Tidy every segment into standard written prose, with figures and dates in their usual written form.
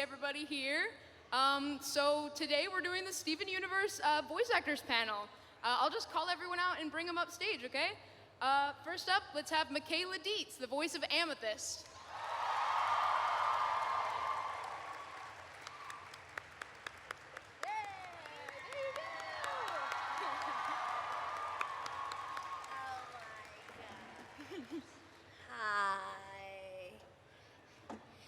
Everybody here. So today we're doing the Steven Universe voice actors panel. I'll just call everyone out and bring them up stage, okay? First up, let's have Michaela Dietz, the voice of Amethyst. Hi.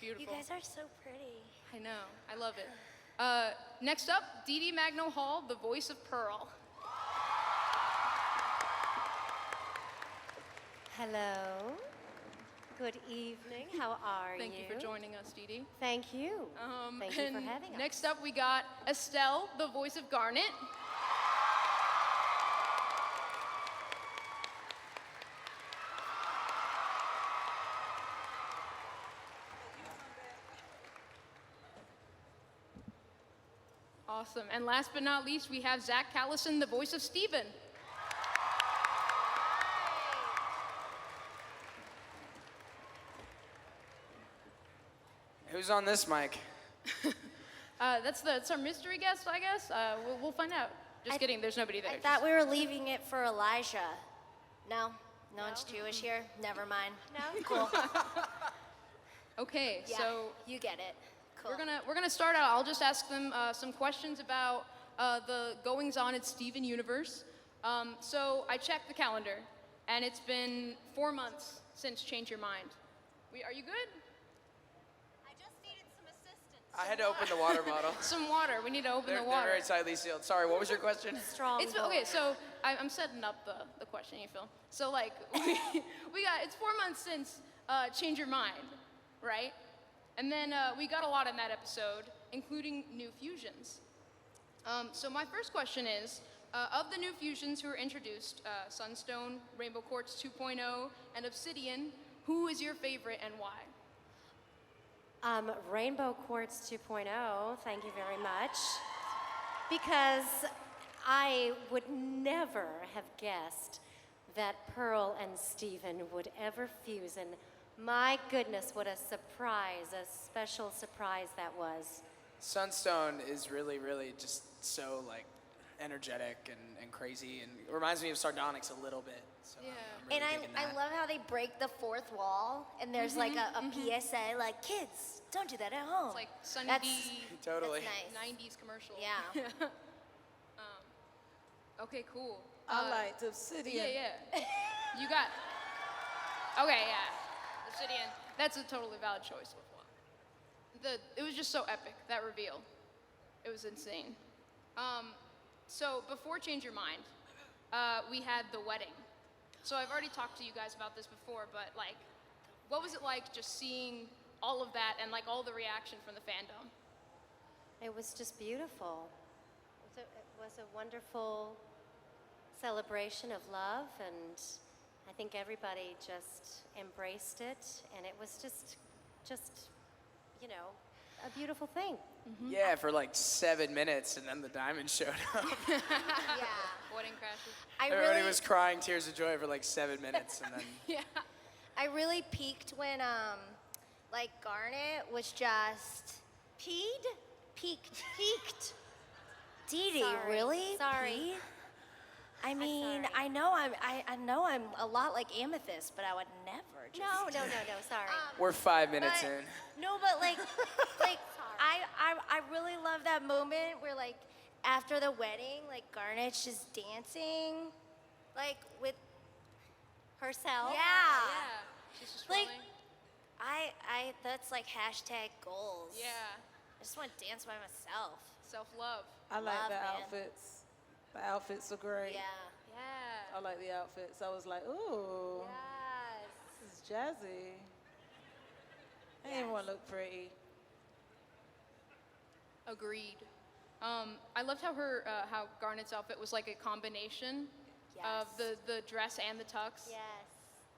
Beautiful. You guys are so pretty. I know, I love it. Next up, Deedee Magno Hall, the voice of Pearl. Hello. Good evening. How are Thank you for joining us, Deedee. Thank you. Thank you for having us. Next up, we got Estelle, the voice of Garnet. Awesome. And last but not least, we have Zach Callison, the voice of Steven. Who's on this mic? That's our mystery guest, I guess. We'll find out. Just kidding, there's nobody there. I thought we were leaving it for Elijah. No? No one's Jewish here? Never mind. No? Cool. Okay, Yeah, so you get it. Cool. we're gonna start out. I'll just ask them some questions about the goings on at Steven Universe. So I checked the calendar, and it's been 4 months since Change Your Mind. Are you good? I just needed some assistance. I had to open the water bottle. Some water. We need to open They're the water. very tightly sealed. Sorry, what was your question? Strong. Okay, so I'm setting up the question, you feel? So like, it's 4 months since Change Your Mind, right? And then we got a lot in that episode, including new fusions. So my first question is, of the new fusions who were introduced, Sunstone, Rainbow Quartz 2.0, and Obsidian, who is your favorite and why? Rainbow Quartz 2.0, thank you very much. Because I would never have guessed that Pearl and Steven would ever fuse, and my goodness, what a surprise, a special surprise that was. Sunstone is really, really just so like energetic and crazy, and it reminds me of Sardonyx a little bit. So Yeah. I'm really And digging I that. love how they break the fourth wall, and there's like a PSA, like, kids, don't do that at home. It's like Sunny That's- D Totally. That's nice. 90s commercial. Yeah. Okay, cool. I liked Obsidian. Yeah. You got. Okay, yeah. Obsidian. That's a totally valid choice with one. It was just so epic, that reveal. It was insane. So before Change Your Mind, we had the wedding. So I've already talked to you guys about this before, but like, what was it like just seeing all of that and like all the reaction from the fandom? It was just beautiful. It was a wonderful celebration of love, and I think everybody just embraced it, and it was just, you know, a beautiful thing. Yeah, for like 7 minutes, and then the diamond showed up. Yeah. Wedding crashes. Everybody was crying tears of joy for like 7 minutes, and then Yeah. I really peaked when, like, Garnet was just peaked. Deedee, Sorry. really? Sorry. Peed? I mean, sorry. I know I'm a lot like Amethyst, but I would never just. No, sorry. we're 5 minutes But- in. No, but like I really love that moment where, like, after the wedding, like, Garnet's just dancing, like, with Herself. yeah. She's just Like- rolling. That's like hashtag goals. Yeah. I just want to dance by myself. Self-love. I like Love, the man. outfits. The outfits are great. Yeah. Yeah. I like the outfits. I was like, ooh, Yes. this is jazzy. Everyone looked pretty. Agreed. I loved how how Garnet's outfit was like a combination of Yes. the dress and the tux. Yes.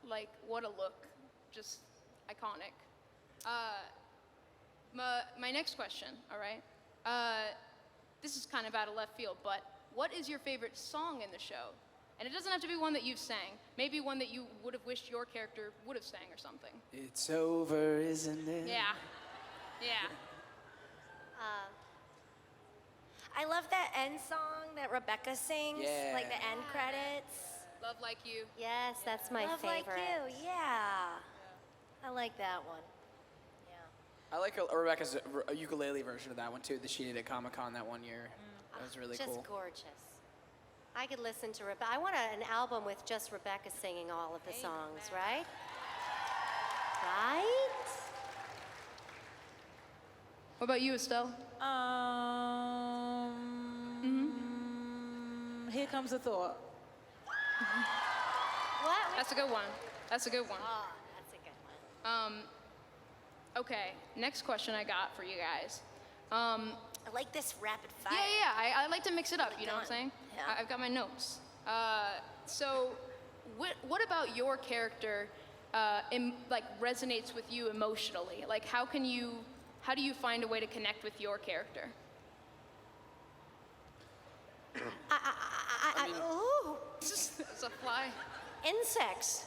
Like, what a look. Just iconic. My next question, all right? This is kind of out of left field, but what is your favorite song in the show? And it doesn't have to be one that you've sang. Maybe one that you would have wished your character would have sang or something. It's over, isn't it? Yeah. Yeah. Rebecca sings, Yeah. like the end credits. Love Like You. Yes, that's my Love favorite. Like You, yeah. I like that one. Yeah. I like Rebecca's ukulele version of that one too, that she did at Comic-Con that one year. That was really Just cool. gorgeous. I could listen to Rebecca. I want an album with just Rebecca singing all of the songs, right? Right? What about you, Estelle? Here Comes a Thought. What? That's a good one. That's a good one. Oh, that's a good one. Okay, next question I got for you guys. I like this rapid fire. Yeah, I like to mix it up, you know what I'm Done. saying? Yeah. I've got my notes. So, what about your character resonates with you emotionally? Like, how do you find a way to connect with your character? Ooh, It's a fly. Insects.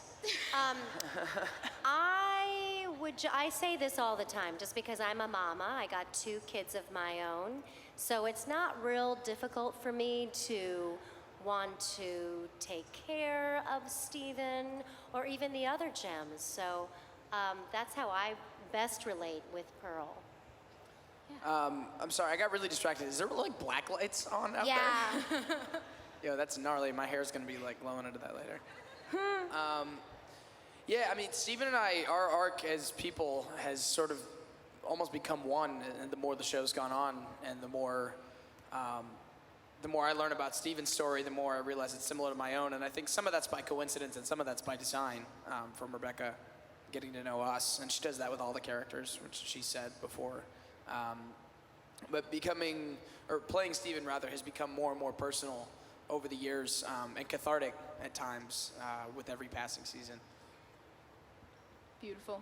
I say this all the time just because I'm a mama. I got 2 kids of my own. So it's not real difficult for me to want to take care of Stephen or even the other gems. So that's how I best relate with Pearl. I'm sorry, I got really distracted. Is there like black lights on out yeah. there? Yo, that's gnarly. My hair's gonna be like glowing under that later. Yeah, I mean, Steven and I, our arc as people has sort of almost become one. And the more the show's gone on, and the more I learn about Steven's story, the more I realize it's similar to my own. And I think some of that's by coincidence, and some of that's by design from Rebecca getting to know us. And she does that with all the characters, which she said before. But playing Steven rather has become more and more personal over the years and cathartic at times with every passing season. Beautiful.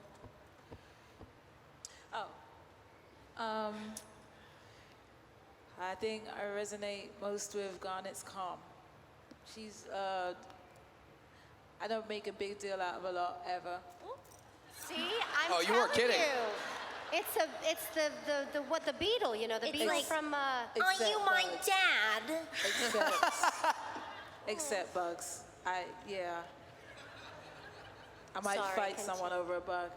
I think I resonate most with Garnet's calm. She's, I don't make a big deal out of a lot, ever. See, I'm Oh, you weren't telling kidding. you. It's the beetle, you know, the It's beetle like- from Are Except you my bugs. dad? Except bugs. I might Sorry, fight continue. someone over a bug.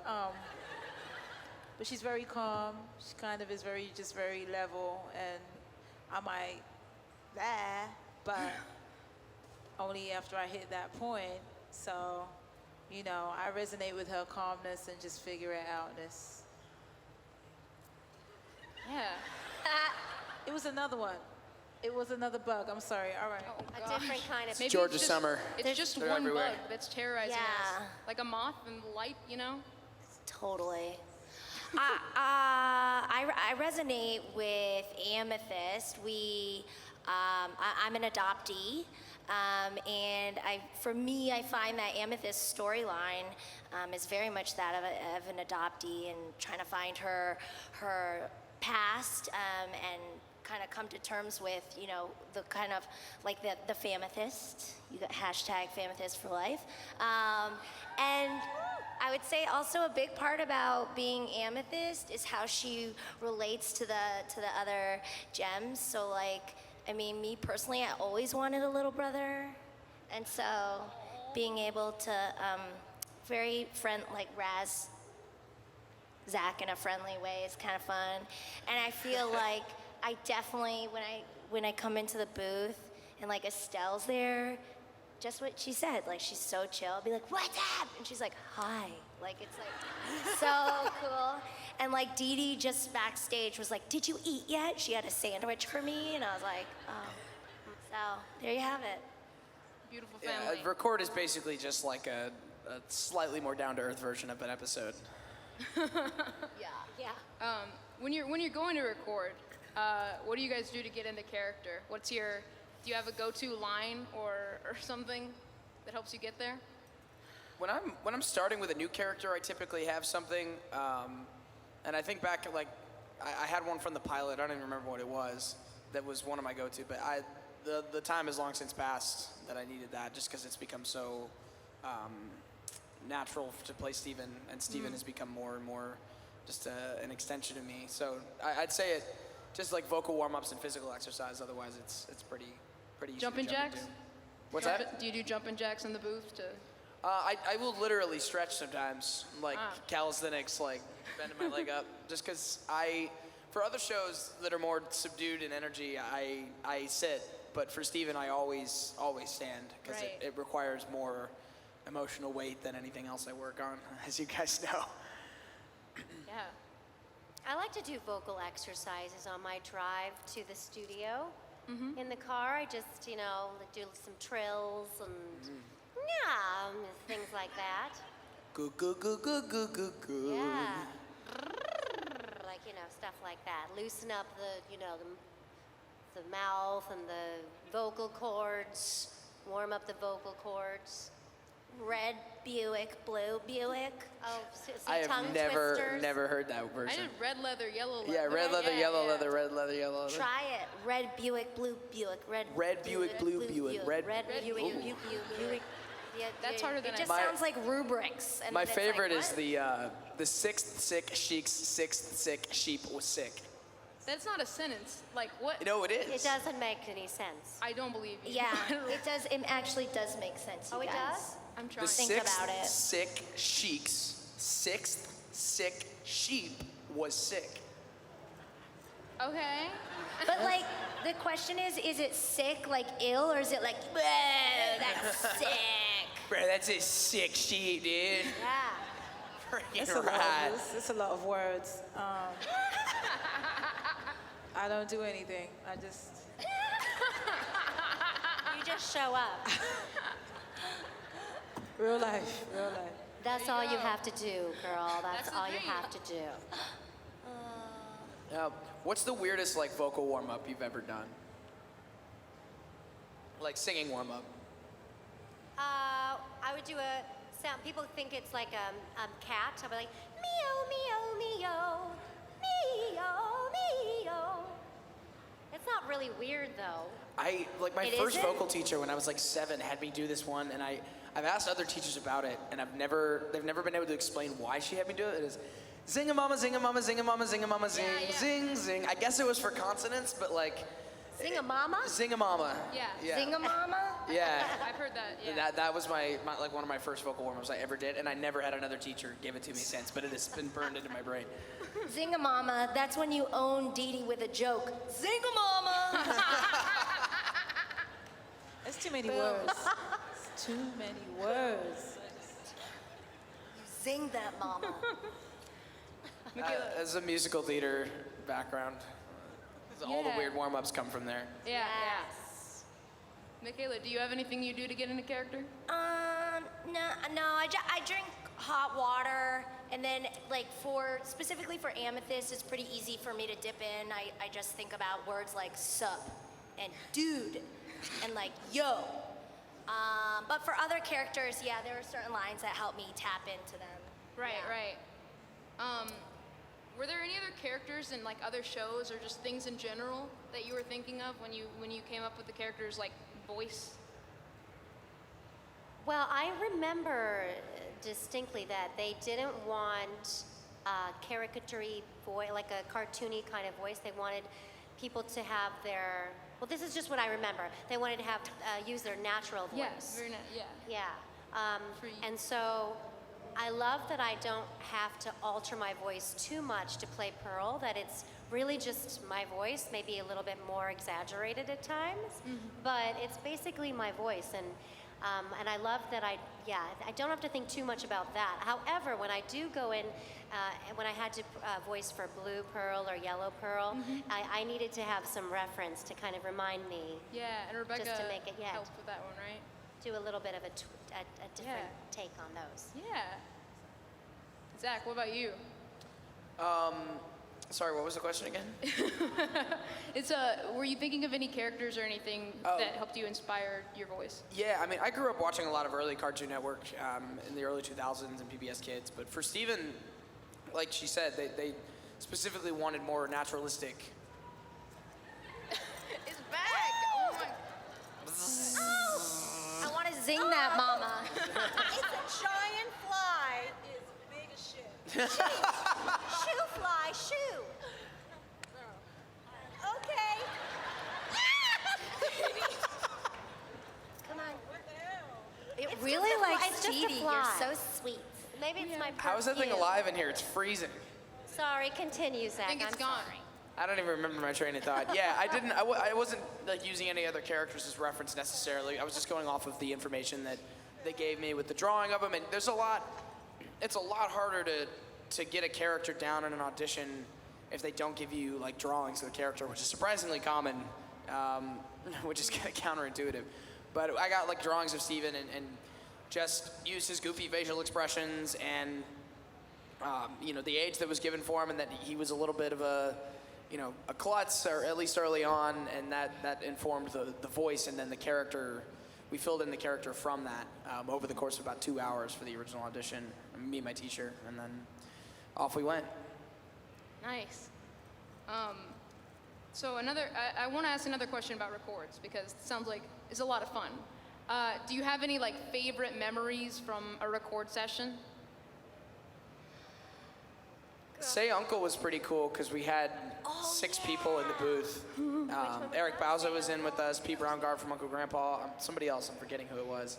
But she's very calm. She kind of is just very level, and I might but only after I hit that point. So, you know, I resonate with her calmness and just figure it outness. Yeah. It was another one. It was another bug. I'm sorry. All right. Oh, a gosh. different kind of. Maybe Georgia it's just, Summer. It's just They're one everywhere. bug that's terrorizing us. Yeah. Like a moth and light, you know? Totally. I resonate with Amethyst. I'm an adoptee, and for me, I find that Amethyst's storyline is very much that of an adoptee and trying to find her past and kind of come to terms with, you know, the kind of like the Famethyst. You got hashtag Famethyst for life. And I would say also a big part about being Amethyst is how she relates to the other gems. So like, I mean, me personally, I always wanted a little brother. And so being able to like razz Zach in a friendly way is kind of fun. And I feel like I definitely, when I come into the booth and like Estelle's there, just what she said, like she's so chill. I'll be like, what's up? And she's like, hi. Like it's like so cool. And like Deedee just backstage was like, did you eat yet? She had a sandwich for me, and I was like, oh. So there you have it. Beautiful Yeah, family. Record is basically just like a slightly more down-to-earth version of an episode. Yeah. When you're going to record, what do you guys do to get into character? Do you have a go-to line or something that helps you get there? When I'm starting with a new character, I typically have something, and I think back like I had one from the pilot. I don't even remember what it was. That was one of my go-to, but the time has long since passed that I needed that, just because it's become so natural to play Steven, and Steven has become more and more just an extension of me. So I'd say it just like vocal warm-ups and physical exercise. Otherwise, it's pretty pretty easy Jumping to jump jacks? into. What's that? Do you do jumping jacks in the booth to? I will literally stretch sometimes, like calisthenics, like bending my leg up, just because for other shows that are more subdued in energy, I sit, but for Steven, I always stand, because Right. it requires more emotional weight than anything else I work on, as you guys know. Yeah. I like to do vocal exercises on my drive to the studio. In the car, I just, you know, do some trills and things like that. Goo goo goo goo goo goo goo. Yeah. Like, you know, stuff like that. Loosen up the, you know, the mouth and the vocal cords. Warm up the vocal cords. Red Buick, blue Buick. Oh, see I tongue have never twisters. heard that I version. did red leather, yellow leather. Yeah, red leather, Yeah, yellow yeah. leather, red leather, yellow leather. Try it. Red Buick, blue Buick. Red Buick, blue Buick. Red Buick, Ooh. Buick. Yeah, That's harder than It I just thought. sounds like rubrics. And My then it's like, favorite is what? the sixth sick sheik's sixth sick sheep was sick. That's not a sentence. Like what? No, it is. It doesn't make any sense. I don't believe you. Yeah, it does. It actually does make sense. You Oh, it guys. does? I'm trying. The Think sixth about it. sick sheik's sixth sick sheep was sick. Okay. But like, the question is it sick, like ill, or is it like, "Bleh, that's sick? Bro, that's a sick sheep, dude. Yeah. Freaking It's a lot right. of, it's a lot of words. I don't do anything. I just, You just show up. real life, real life. That's all you have to do, girl. That's That's the all you thing. have to do. What's the weirdest like vocal warm up you've ever done? Like singing warm up. I would do a sound. People think it's like a cat. I'll be like, meow, meow, meow, meow, meow. It's not really weird though. I like my It first isn't? vocal teacher when I was like 7 had me do this one, and I've asked other teachers about it, and they've never been able to explain why she had me do it. It is zing a mama, zing a mama, zing a mama, zing a mama, zing, yeah. zing, zing. I guess it was for consonants, but like Sing a mama? zing a mama. Yeah. Zingamama? Yeah. I've heard that. Yeah. That was my like one of my first vocal warm-ups I ever did, and I never had another teacher give it to me since, but it has been burned into my brain. Zingamama, that's when you own Deedee with a joke. Zingamama! It's too many words. It's too many words. Zing that mama. As a musical theater background, all the Yeah. weird warm-ups come from there. Yeah. Yes. Yeah. Michaela, do you have anything you do to get into character? No, I drink hot water, and then like specifically for Amethyst, it's pretty easy for me to dip in. I just think about words like sup and dude and like yo. But for other characters, yeah, there are certain lines that help me tap into them. Right, Yeah. right. Were there any other characters in like other shows or just things in general that you were thinking of when you came up with the character's like voice? Well, I remember distinctly that they didn't want a caricature-y voice, like a cartoony kind of voice. They wanted people to have their, well, this is just what I remember. They wanted to have, use their natural voice. Yeah, very nice. Yeah. Yeah. For you. And so I love that I don't have to alter my voice too much to play Pearl, that it's really just my voice, maybe a little bit more exaggerated at times, but it's basically my voice. And I love that I don't have to think too much about that. However, when I do go in, when I had to voice for Blue Pearl or Yellow Pearl, I needed to have some reference to kind of remind me, Yeah, and Rebecca to make it- yeah. helped with that one, right? do a little bit of a different Yeah. take on those. Yeah. Zach, what about you? Sorry, what was the question again? It's were you thinking of any characters or anything that helped you inspire your voice? Yeah, I mean, I grew up watching a lot of early Cartoon Network in the early 2000s and PBS Kids, but for Steven, like she said, they specifically wanted more naturalistic. It's back! Oh my... I want to zing that mama. It's a giant fly. It's big as shit. Shoe fly, shoe. Okay. just a Deedee, fly. you're so sweet. Maybe it's my perfume. How is that thing alive in here? It's freezing. Sorry, continue, Zach. I think it's I'm gone. sorry. I don't even remember my train of thought. Yeah, I wasn't like using any other characters as reference necessarily. I was just going off of the information that they gave me with the drawing of them. And it's a lot harder to get a character down in an audition if they don't give you like drawings of the character, which is surprisingly common, which is kind of counterintuitive. But I got like drawings of Steven and just used his goofy facial expressions and the age that was given for him, and that he was a little bit of a klutz, or at least early on, and that informed the voice, and then the character. We filled in the character from that over the course of about 2 hours for the original audition. Me and my teacher, and then off we went. Nice. So I want to ask another question about records because it sounds like it's a lot of fun. Do you have any like favorite memories from a record session? Say Uncle was pretty cool because we had 6 people in the booth. Eric Bauza was in with us, Pete Brownguard from Uncle Grandpa, somebody else, I'm forgetting who it was.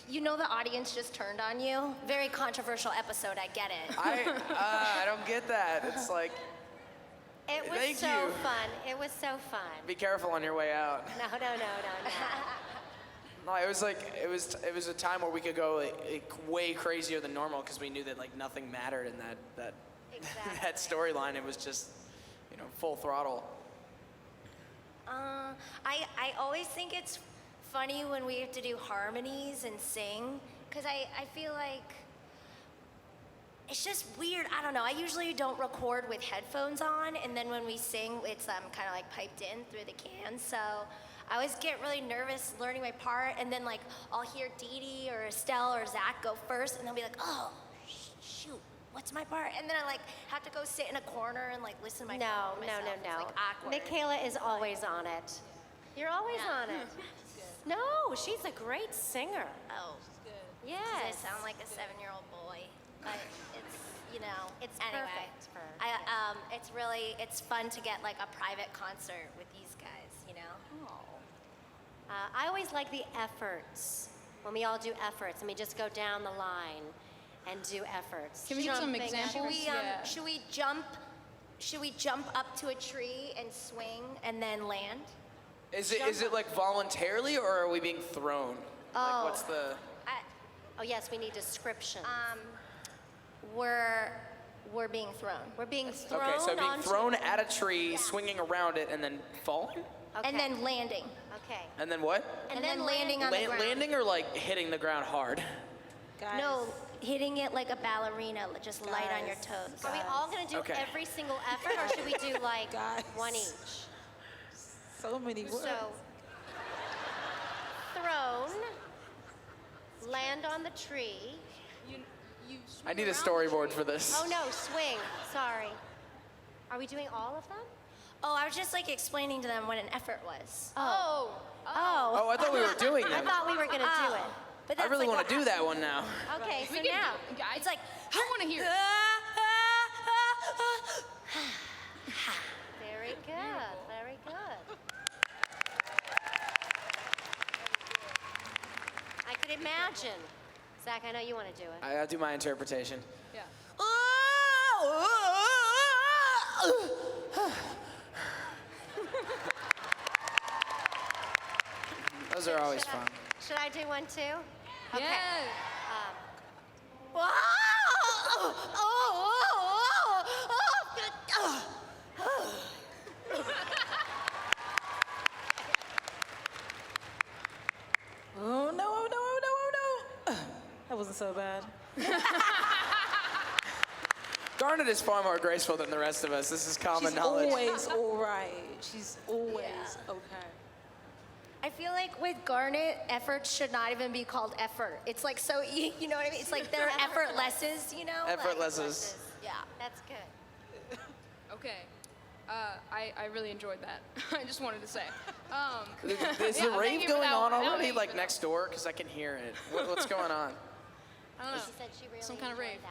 You know the audience just turned on you. Very controversial episode, I get it. I don't get that. It's like, It was Thank so you. fun. It was so fun. be careful on your way out. No. No, it was a time where we could go like way crazier than normal because we knew that like nothing mattered in that Exactly. that storyline. It was just full throttle. I always think it's funny when we have to do harmonies and sing, because I feel like it's just weird. I don't know. I usually don't record with headphones on, and then when we sing, it's kind of like piped in through the can. So I always get really nervous learning my part, and then like I'll hear Deedee or Estelle or Zach go first, and they'll be like, "Oh, shoot, what's my part?" And then I like have to go sit in a corner and like listen to my phone myself. It's like awkward. Michaela is always on it. You're always on it. No, she's a great singer. Oh, Yes. I sound like a 7-year-old boy, but It's anyway. perfect for her. It's fun to get like a private concert with these guys. I always like the efforts. When we all do efforts, and we just go down the line and do efforts. Can we give some Jumping up. examples? Yeah. Should we jump? Should we jump up to a tree and swing and then land? Is it like voluntarily or are we being thrown? Like what's the? Oh yes, we need description. We're being thrown. We're being thrown Okay, so being onto- thrown at a tree, swinging around it, and then falling, Okay. And then landing. Okay. and then what? And then landing on the ground. Landing or like hitting the ground hard? Guys, No, hitting it like a ballerina, just light on your Guys. toes. Are we all going to do Okay. every single effort, or should we do like Guys. one each? so many words. So, thrown, land on the tree. You I need a swing around the storyboard tree. for this. Oh no, swing. Sorry. Are we doing all of them? Oh, I was just like explaining to them what an effort was. Oh. Oh, I thought we were doing I them. thought we were going to do it. But I that's really like want to what do that one now. Okay, so We can now. do, guys. It's like I want to hear. it. Very good. Very good. I could imagine. Zach, I know you want to do it. I'll do my interpretation. Yeah. Those are always Should I- fun. Should I do one too? Okay. Yeah. Oh no, oh no, oh no, oh no. That wasn't so bad. Garnet is far more graceful than the rest of us. This is common She's knowledge. always all right. She's always okay. I feel like with Garnet, efforts should not even be called effort. It's like so, you know what I mean? It's like they're effortlesses, you know? Effortlesses. Yeah. That's good. Okay. I really enjoyed that. I just wanted to say. Is Yeah, the thank rave you for going that on one. No, already, thank you like for next door? Because I can hear it. What's going on? I don't know. She said she really Some kind of enjoyed rave.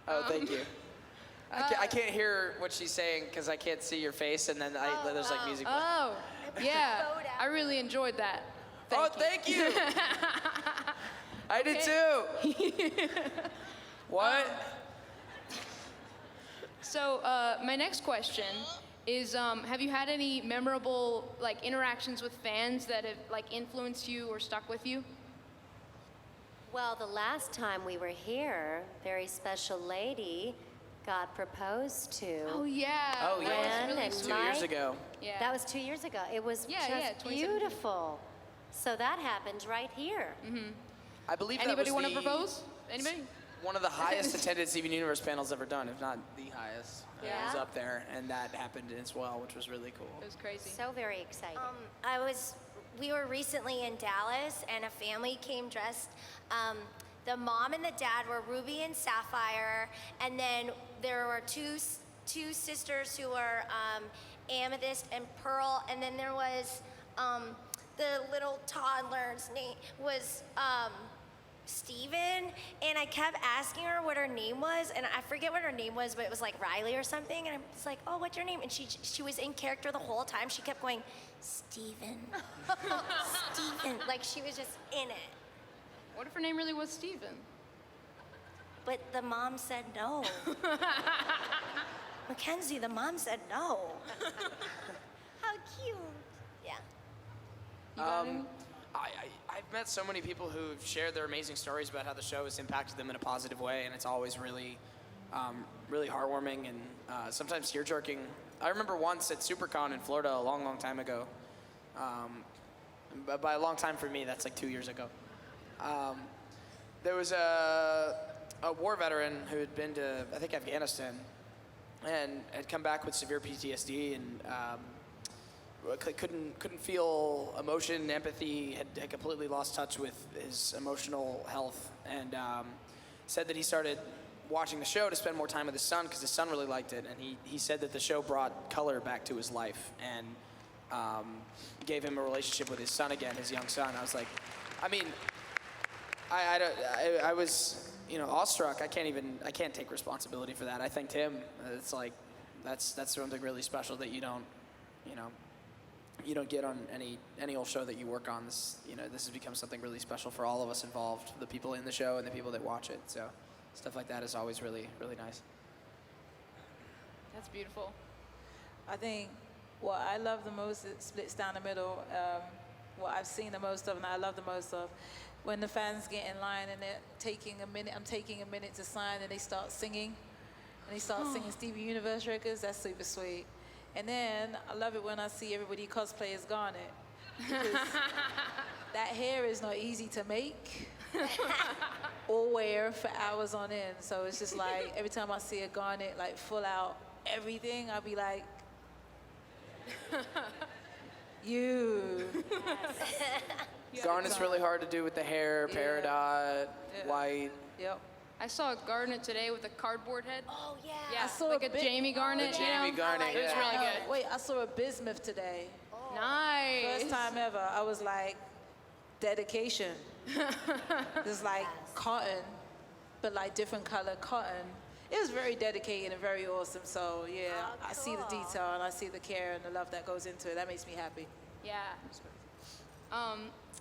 that. Oh, thank you. I can't hear what she's saying because I can't see your face, and then there's like music. Oh, yeah. I really enjoyed that. Thank you. I did too. What? So my next question is, have you had any memorable like interactions with fans that have like influenced you or stuck with you? Well, the last time we were here, very special lady got proposed to. Oh yeah. Oh yeah. Ren really and 2 years Mike. ago. Yeah. That was 2 years ago. It was Yeah, just yeah, 2017. beautiful. So that happened right here. I believe Anybody that want was to propose? Anybody? one of the highest attended Steven Universe panels ever done, if not the highest. It was Yeah. up there, and that happened as well, which was really cool. It was crazy. So very exciting. We were recently in Dallas, and a family came dressed. The mom and the dad were Ruby and Sapphire, and then there were two sisters who were Amethyst and Pearl, and then there was the little toddler's name was Steven, and I kept asking her what her name was, and I forget what her name was, but it was like Riley or something, and I was like, oh, what's your name? And she was in character the whole time. She kept going, Steven, Steven, like she was just in it. What if her name really was Steven? But the mom said no. Mackenzie, the mom said no. How cute. Yeah. I've met so many people who've shared their amazing stories about how the show has impacted them in a positive way, and it's always really, really heartwarming and sometimes tear-jerking. I remember once at SuperCon in Florida a long, long time ago. By a long time for me, that's like 2 years ago. There was a war veteran who had been to, I think, Afghanistan, and had come back with severe PTSD and couldn't feel emotion, empathy, had completely lost touch with his emotional health, and said that he started watching the show to spend more time with his son because his son really liked it, and he said that the show brought color back to his life and gave him a relationship with his son again, his young son. I was like, I mean, I was, awestruck. I can't take responsibility for that. I thanked him. It's like, that's something really special that you don't get on any old show that you work on. This has become something really special for all of us involved, the people in the show and the people that watch it. So stuff like that is always really, really nice. That's beautiful. I think what I love the most, it splits down the middle. What I've seen the most of and I love the most of, when the fans get in line and they're taking a minute, I'm taking a minute to sign, and they start singing. And they start singing Steven Universe records. That's super sweet. And then I love it when I see everybody cosplay as Garnet. Because that hair is not easy to make or wear for hours on end. So it's just like every time I see a Garnet like full out everything, I'll be like, you. Garnet's really hard to do with the hair, peridot, white. Yep. I saw a Garnet today with a cardboard head. Oh, yeah. Yeah, I saw like a a bit- Jamie Garnet. The Jamie Garnet, It was yeah. really good. Wait, I saw a bismuth today. Nice. First time ever. I was like, dedication. It's like cotton, but like different color cotton. It was very dedicated and very awesome. So yeah, I see the detail and I see the care and the love that goes into it. That makes me happy. Yeah.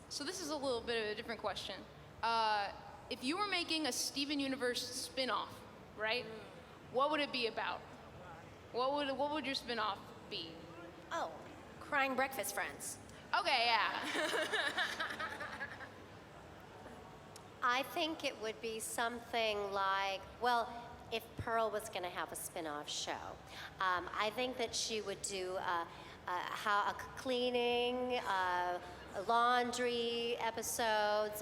So this is a little bit of a different question. If you were making a Steven Universe spin-off, right? What would it be about? What would your spin-off be? Oh, crying breakfast friends. Okay, yeah. I think it would be something like, well, if Pearl was going to have a spin-off show, I think that she would do a cleaning, laundry episodes,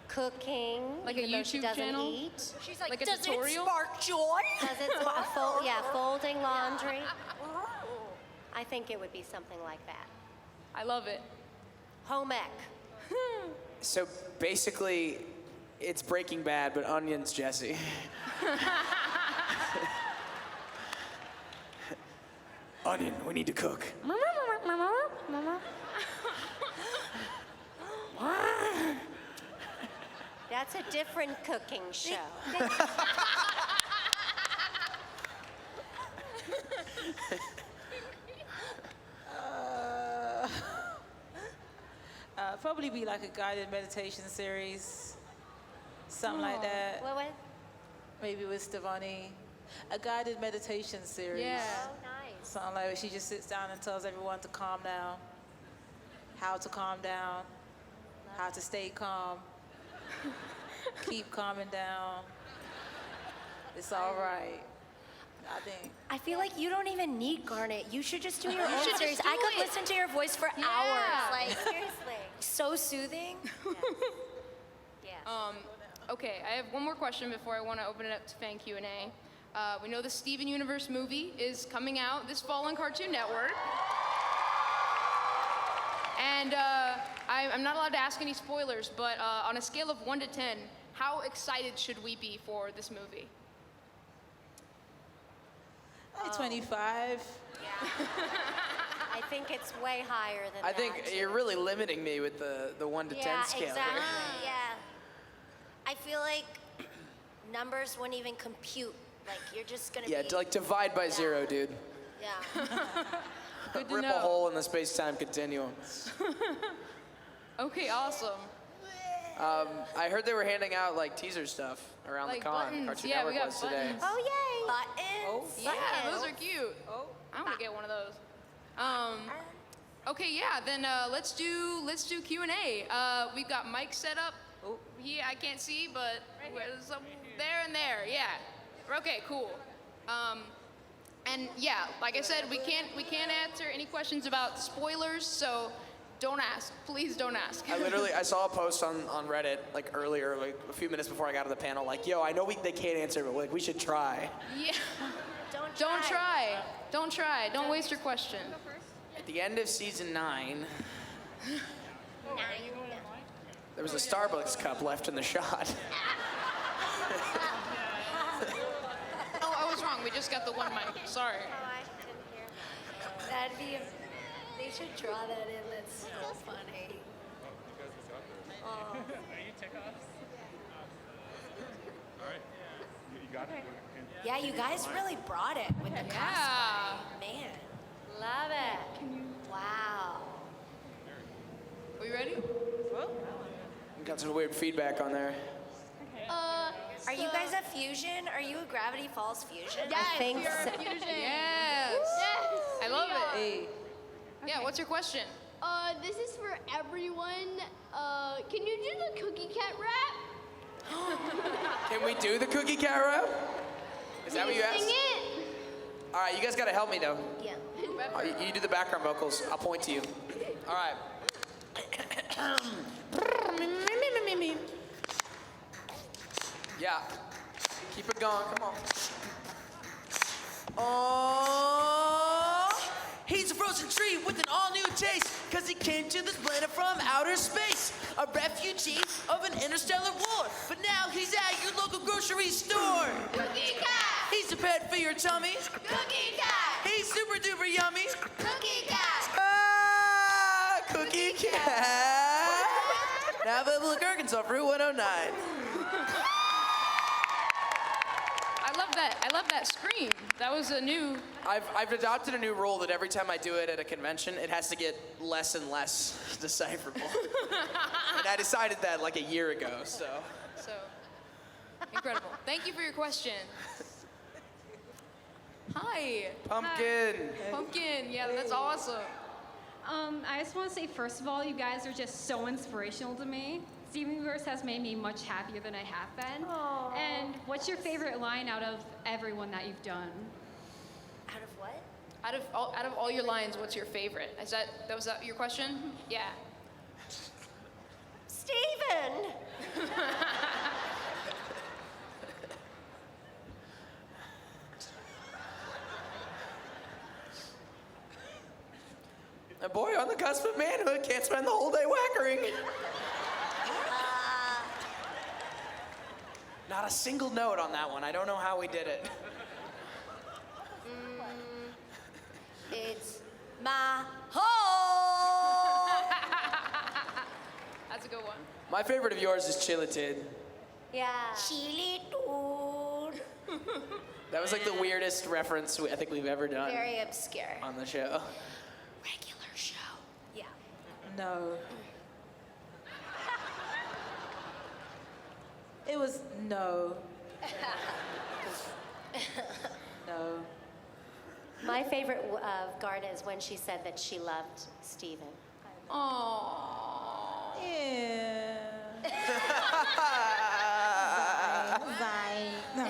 cooking, Like a even though she YouTube doesn't channel? eat. She's like, Like a does tutorial? it spark joy? Does it folding laundry? I think it would be something like that. I love it. Home ec. So basically, it's Breaking Bad, but Onion's Jesse. Onion, we need to cook. That's a different cooking show. Probably be like a guided meditation series. something like that. What? Maybe with Stevani. A guided meditation series. Yeah. Oh, nice. Something like where she just sits down and tells everyone to calm down. How to calm down. How to stay calm. Keep calming down. It's all right. I think. I feel like you don't even need Garnet. You should just do your own should series. just do I could it. listen to your voice for Yeah. hours. Like, Seriously. so soothing. Yes. Okay, I have one more question before I want to open it up to fan Q&A. We know the Steven Universe movie is coming out this fall on Cartoon Network. And I'm not allowed to ask any spoilers, but on a scale of 1 to 10, how excited should we be for this movie? Like 25. I think it's way higher than I that. think you're really limiting me with the 1 to 10 scale. exactly. Yeah. I feel like numbers wouldn't even compute. Like, you're just gonna Yeah, be. to like divide by 0, dude. Yeah. Good to Rip know. a hole in the space-time continuum. Okay, awesome. I heard they were handing out like teaser stuff around Like the con. buttons. Cartoon Yeah, we Network got was today. buttons. Oh, yay. Buttons. Yeah, Buttons. those are cute. Oh. I want to get one of those. Okay, yeah, then let's do Q&A. We've got mic set up. Oh. Yeah, I can't see, but there's some there and there. Yeah. Okay, cool. And yeah, like I said, we can't answer any questions about spoilers, so don't ask. Please don't ask. I saw a post on Reddit like earlier, like a few minutes before I got to the panel, like, yo, I know they can't answer, but like we should try. Yeah. Don't try. Don't try. Don't waste your question. At the end of season 9, there was a Starbucks cup left in the shot. Oh, I was wrong. We just got the one mic. Sorry. Oh, I didn't hear. That'd be. They should draw that in. That's so funny. Yeah, you guys really brought it with the Yeah. cosplay. Man. Love it. Wow. Are we ready? Got some weird feedback on there. Are you guys a fusion? Are you a Gravity Falls fusion? I think so. Yes. I love it. Hey. Yeah, what's your question? This is for everyone. Can you do the cookie cat rap? Can we do the cookie cat rap? Is that what you asked? Sing it. All right, you guys got to help me though. Yeah. You do the background vocals. I'll point to you. All right. Yeah. Keep it going. Come on. Oh, he's a frozen tree with an all-new taste, 'cause he came to this planet from outer space, a refugee of an interstellar war. But now he's at your local grocery store. Cookie cat. He's a pet for your tummy. Cookie cat. He's super duper yummy. Cookie cat. Ah, cookie cat. Now available at Arkansas for 109. I love that scream. That was a new. I've adopted a new rule that every time I do it at a convention, it has to get less and less decipherable. And I decided that like a year ago, so. So incredible. Thank you for your question. Hi. Pumpkin. Pumpkin. Yeah, that's awesome. I just want to say, first of all, you guys are just so inspirational to me. Steven Universe has made me much happier than I have been. Aww. And what's your favorite line out of everyone that you've done? Out of what? Out of all your lines, what's your favorite? Was that your question? Yeah. Steven! A boy on the cusp of manhood can't spend the whole day whackering. Not a single note on that one. I don't know how we did it. It's my home. That's a good one. My favorite of yours is Chilitid. Yeah. Chili dude. That was like the weirdest reference I think we've ever done Very obscure. on the show. Regular show. Yeah. No. It was no. No. My favorite of Garnet is when she said that she loved Steven. Aww. Yeah. Bye. No.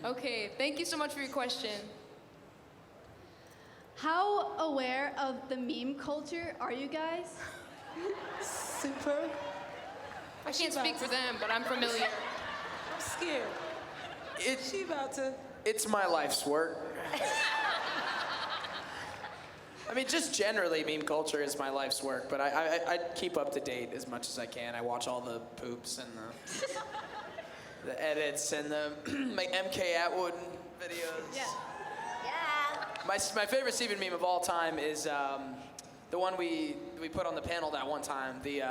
Okay, thank you so much for your question. How aware of the meme culture are you guys? Super. I can't speak for them, but I'm familiar. I'm scared. She about to. It's my life's work. I mean, just generally, meme culture is my life's work, but I keep up to date as much as I can. I watch all the poops and the edits and the like MK Atwood videos. Yeah. Yeah. My favorite Steven meme of all time is the one we put on the panel that one time. The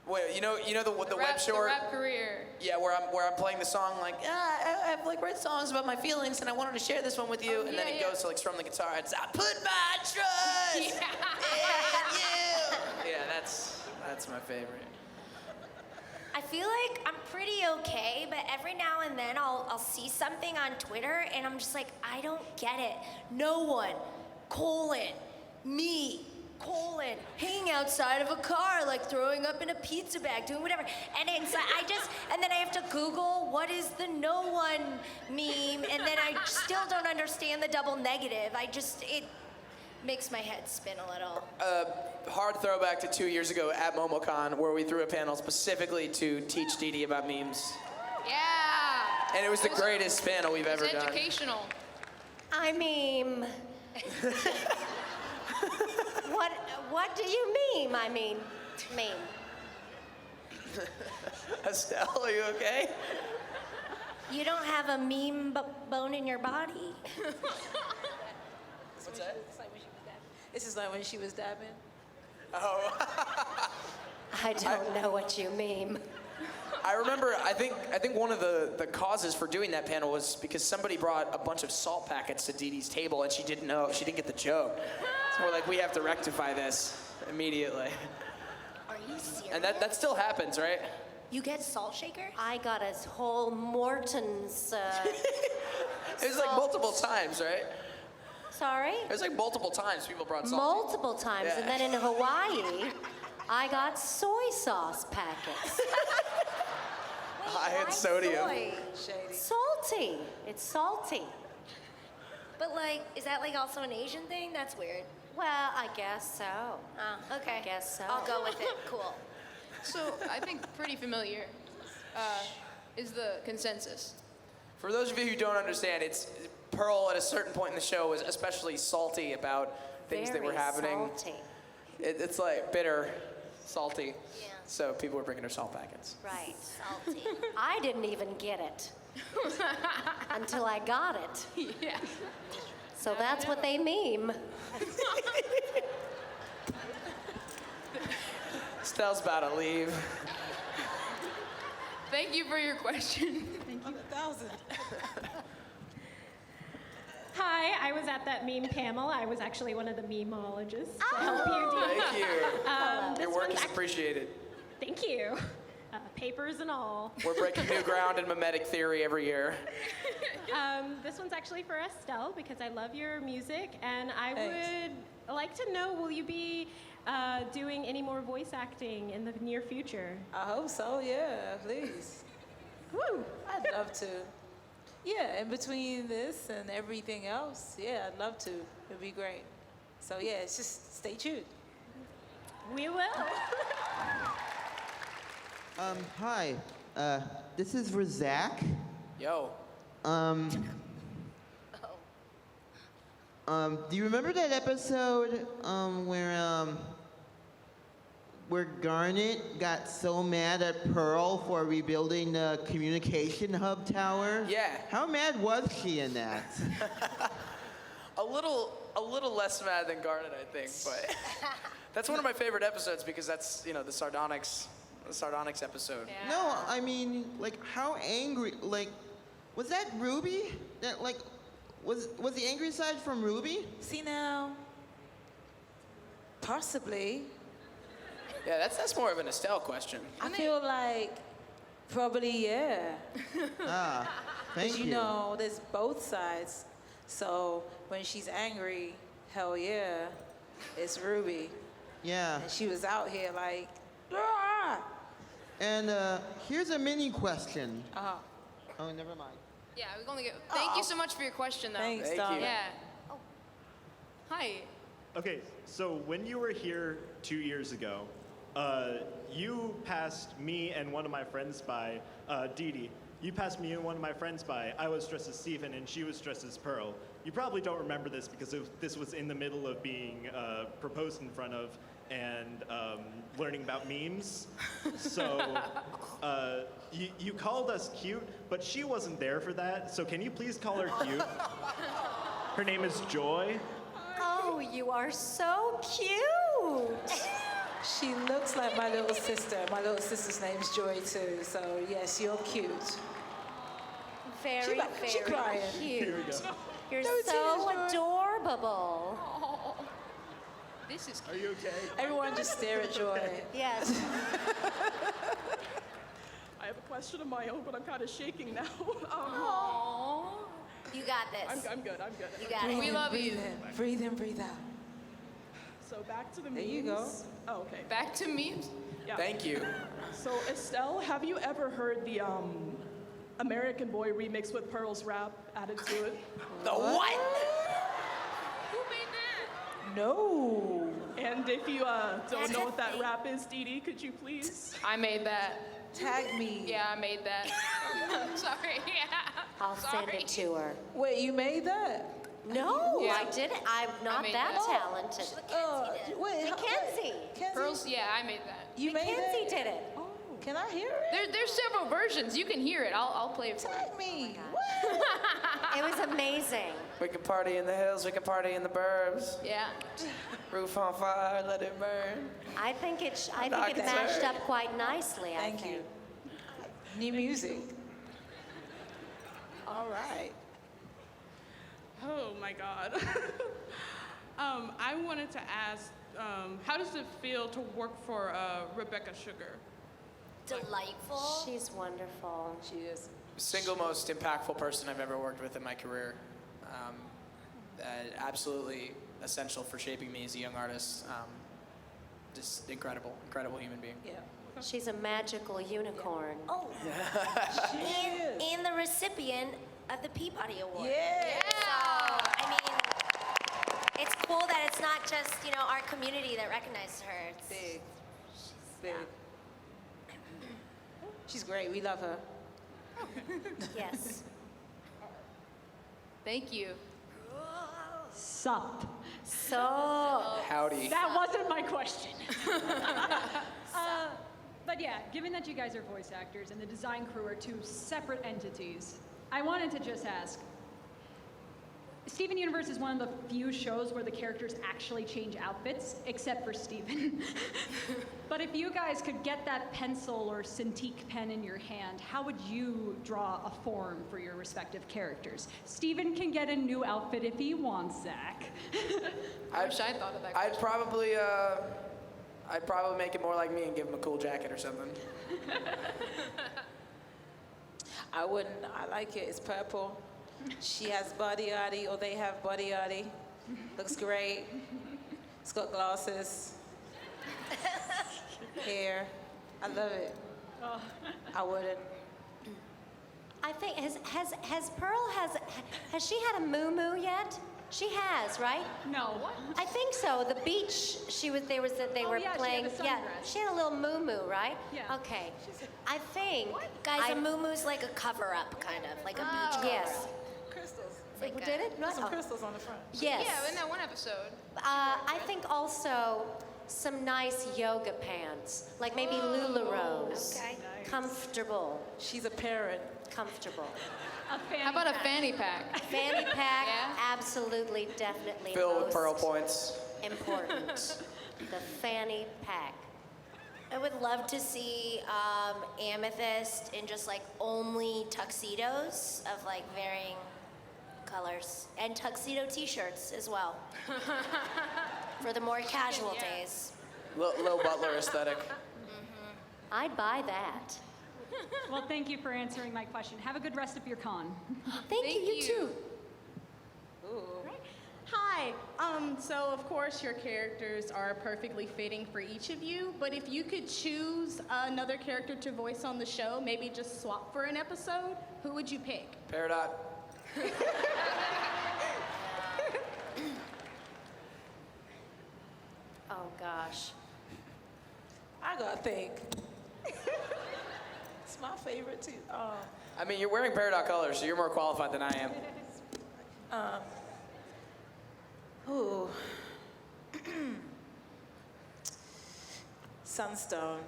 wait, you know the web rap, short. The rap career. Yeah, where I'm playing the song like, I have like write songs about my feelings and I wanted to share this one with you, and then yeah, it yeah. goes to like strum the guitar. It's I put my trust in you. Yeah, that's my favorite. I feel like I'm pretty okay, but every now and then I'll see something on Twitter and I'm just like, I don't get it. No one, me, hanging outside of a car, like throwing up in a pizza bag, doing whatever. And it's like, and then I have to Google what is the no one meme, and then I still don't understand the double negative. It makes my head spin a little. Hard throwback to 2 years ago at MomoCon, where we threw a panel specifically to teach Deedee about memes. Yeah. And it was the greatest panel we've ever It's done. educational. I mean, what do you mean? I mean, meme. Estelle, are you okay? You don't have a meme bone in your body? What's that? This is like when she was dabbing. Oh. I don't know what you mean. I remember, I think one of the causes for doing that panel was because somebody brought a bunch of salt packets to Deedee's table and she didn't get the joke. So we're like, we have to rectify this immediately. Are you serious? And that still happens, right? You get salt shakers? I got a whole Morton's. It was like multiple times, right? Sorry? It was like multiple times people brought salt. Multiple times. Yeah. And then in Hawaii, I got soy sauce packets. High in sodium. Shady. Salty. It's salty. But like, is that like also an Asian thing? That's weird. Well, I guess so. Oh, okay. I guess so. I'll go with it. Cool. So I think pretty familiar is the consensus. For those of you who don't understand, it's Pearl at a certain point in the show was especially salty about things that were Very happening. salty. It's like bitter, salty. Yeah. So people were bringing her salt packets. Right. Salty. I didn't even get it until I got it. Yeah. So that's what they meme. Estelle's about to leave. Thank you for your question. On 1,000. Hi, I was at that meme panel. I was actually one of the memeologists to help you, Deedee. Thank you. This Your work one's is appreciated. Thank you. Papers and all. We're breaking new ground in mimetic theory every year. This one's actually for Estelle because I love your music, and I Thanks. would like to know, will you be doing any more voice acting in the near future? I hope so, yeah, please. Woo! I'd love to. Yeah, in between this and everything else, yeah, I'd love to. It'd be great. So yeah, it's just stay tuned. We will. Hi. This is for Zach. Yo. Do you remember that episode where Garnet got so mad at Pearl for rebuilding the communication hub tower? Yeah. How mad was she in that? A little less mad than Garnet, I think, but that's one of my favorite episodes because that's, the sardonyx episode. Yeah. No, I mean, like, how angry, like, was that Ruby? That, like, was the angry side from Ruby? See now, possibly. Yeah, that's more of an Estelle question. I feel like probably yeah. Ah, thank 'Cause you. you know, there's both sides. So when she's angry, hell yeah, it's Ruby. Yeah. And she was out here like, ah! And here's a mini question. Uh-huh. Oh, never mind. Yeah, we're gonna get. Thank you so much for your question, though. Thanks, Thank darling. you. Yeah. Oh. Hi. Okay, so when you were here 2 years ago, you passed me and one of my friends by, Deedee. You passed me and one of my friends by. I was dressed as Stephen and she was dressed as Pearl. You probably don't remember this because this was in the middle of being proposed in front of and learning about memes. So you called us cute, but she wasn't there for that. So can you please call her cute? Her name is Joy. Oh, you are so cute. She looks like my little sister. My little sister's name's Joy too. So yes, you're cute. Very, She very crying. cute. Here we go. You're No so tears, Joy. adorable. Oh. This is. Are you okay? Everyone just stare at Joy. Yes. I have a question of my own, but I'm kind of shaking now. Aww. You got this. I'm good. I'm good. You got it. We love breathe you. in, breathe in, breathe out. So back to the memes. There you go. Oh, okay. Back to memes. Yeah. Thank you. So Estelle, have you ever heard the American Boy remix with Pearl's rap added to it? The what? Who made that? No. And if you don't That's know a what that thing. rap is, Deedee, could you please? I made that. Tag me. Yeah, I made that. Sorry. Yeah. I'll send it to her. Wait, you made that? No, Yeah. I didn't. I'm not made that that. talented. Wait, Mackenzie. Kenzie? Pearls. Yeah, I made that. You made Mackenzie that? did it. Can I hear it? There's several versions. You can hear it. I'll play it for you. Tag me. It was amazing. We can party in the hills, we can party in the burbs. Yeah. Roof on fire, let it burn. I think it not matched concerned. up quite nicely. Thank I think. you. New music. All right. Oh my God. I wanted to ask, how does it feel to work for Rebecca Sugar? Delightful. She's wonderful. She is. Single most impactful person I've ever worked with in my career. Absolutely essential for shaping me as a young artist. Just incredible human being. Yeah. She's a magical unicorn. Oh, She is. and the recipient of the Peabody Award. Yeah. So, I mean, it's cool that it's not just, our community that recognizes her. It's Big. Big. She's great. We love her. Yes. Thank you. Sup. So, Howdy. That wasn't my question. But yeah, given that you guys are voice actors and the design crew are two separate entities, I wanted to just ask, Steven Universe is one of the few shows where the characters actually change outfits, except for Steven. But if you guys could get that pencil or Cintiq pen in your hand, how would you draw a form for your respective characters? Steven can get a new outfit if he wants, Zach. I wish I thought of that. I'd probably make it more like me and give him a cool jacket or something. I wouldn't. I like it. It's purple. She has body yachty, or they have body yachty. Looks great. It's got glasses. Hair. I love it. I wouldn't. I think has Pearl has she had a moo yet? She has, right? No. I think so. The beach they were yeah, she had playing. a Yeah, sundress. she had a little moo, right? Yeah. Okay. I think Guys, a muumuu's like a cover-up, kind of, like a beach cover-up. yes. Crystals. Like Did it? There's some Oh. crystals on the front. Yes. Yeah, in that one episode. I think also some nice yoga pants, like maybe LuLaRoe's. Okay. Comfortable. She's a parent. Comfortable. How about a fanny pack? Fanny pack, Yeah. absolutely, definitely. Filled with most pearl points. Important. The fanny pack. I would love to see Amethyst in just like only tuxedos of like varying colors and tuxedo t-shirts as well for the more casual days. Low Butler aesthetic. I'd buy that. Well, thank you for answering my question. Have a good rest of your con. Thank you, you too. Hi. So of course your characters are perfectly fitting for each of you, but if you could choose another character to voice on the show, maybe just swap for an episode, who would you pick? Peridot. Oh gosh. I gotta think. It's my favorite too. I mean, you're wearing Peridot colors, so you're more qualified than I am. Ooh. Sunstone.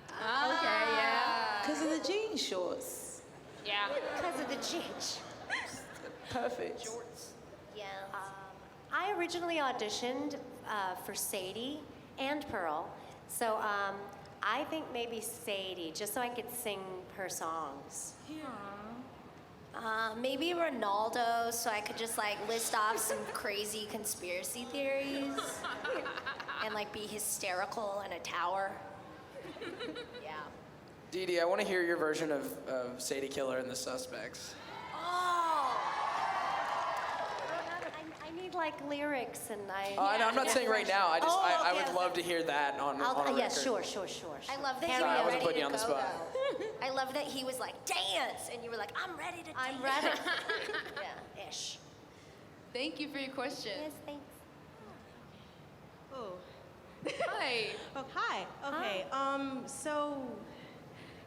Okay, yeah. Because of the jean shorts. Yeah. Because of the jeans. Perfect. Yeah. I originally auditioned for Sadie and Pearl, so I think maybe Sadie, just so I could sing her songs. Maybe Ronaldo, so I could just like list off some crazy conspiracy theories and like be hysterical in a tower. Yeah. Deedee, I want to hear your version of Sadie Killer and the Suspects. Oh. I need like lyrics and I'm not saying right now. I would okay. love to hear that on a yeah, record. sure. I love that Sorry, you I were wasn't ready putting to you on the go, spot. though. I love that he was like, dance, and you were like, I'm ready to I'm dance. ready. Yeah, ish. Thank you for your question. Yes, thanks. Oh. Hi. Oh, hi. Okay. So,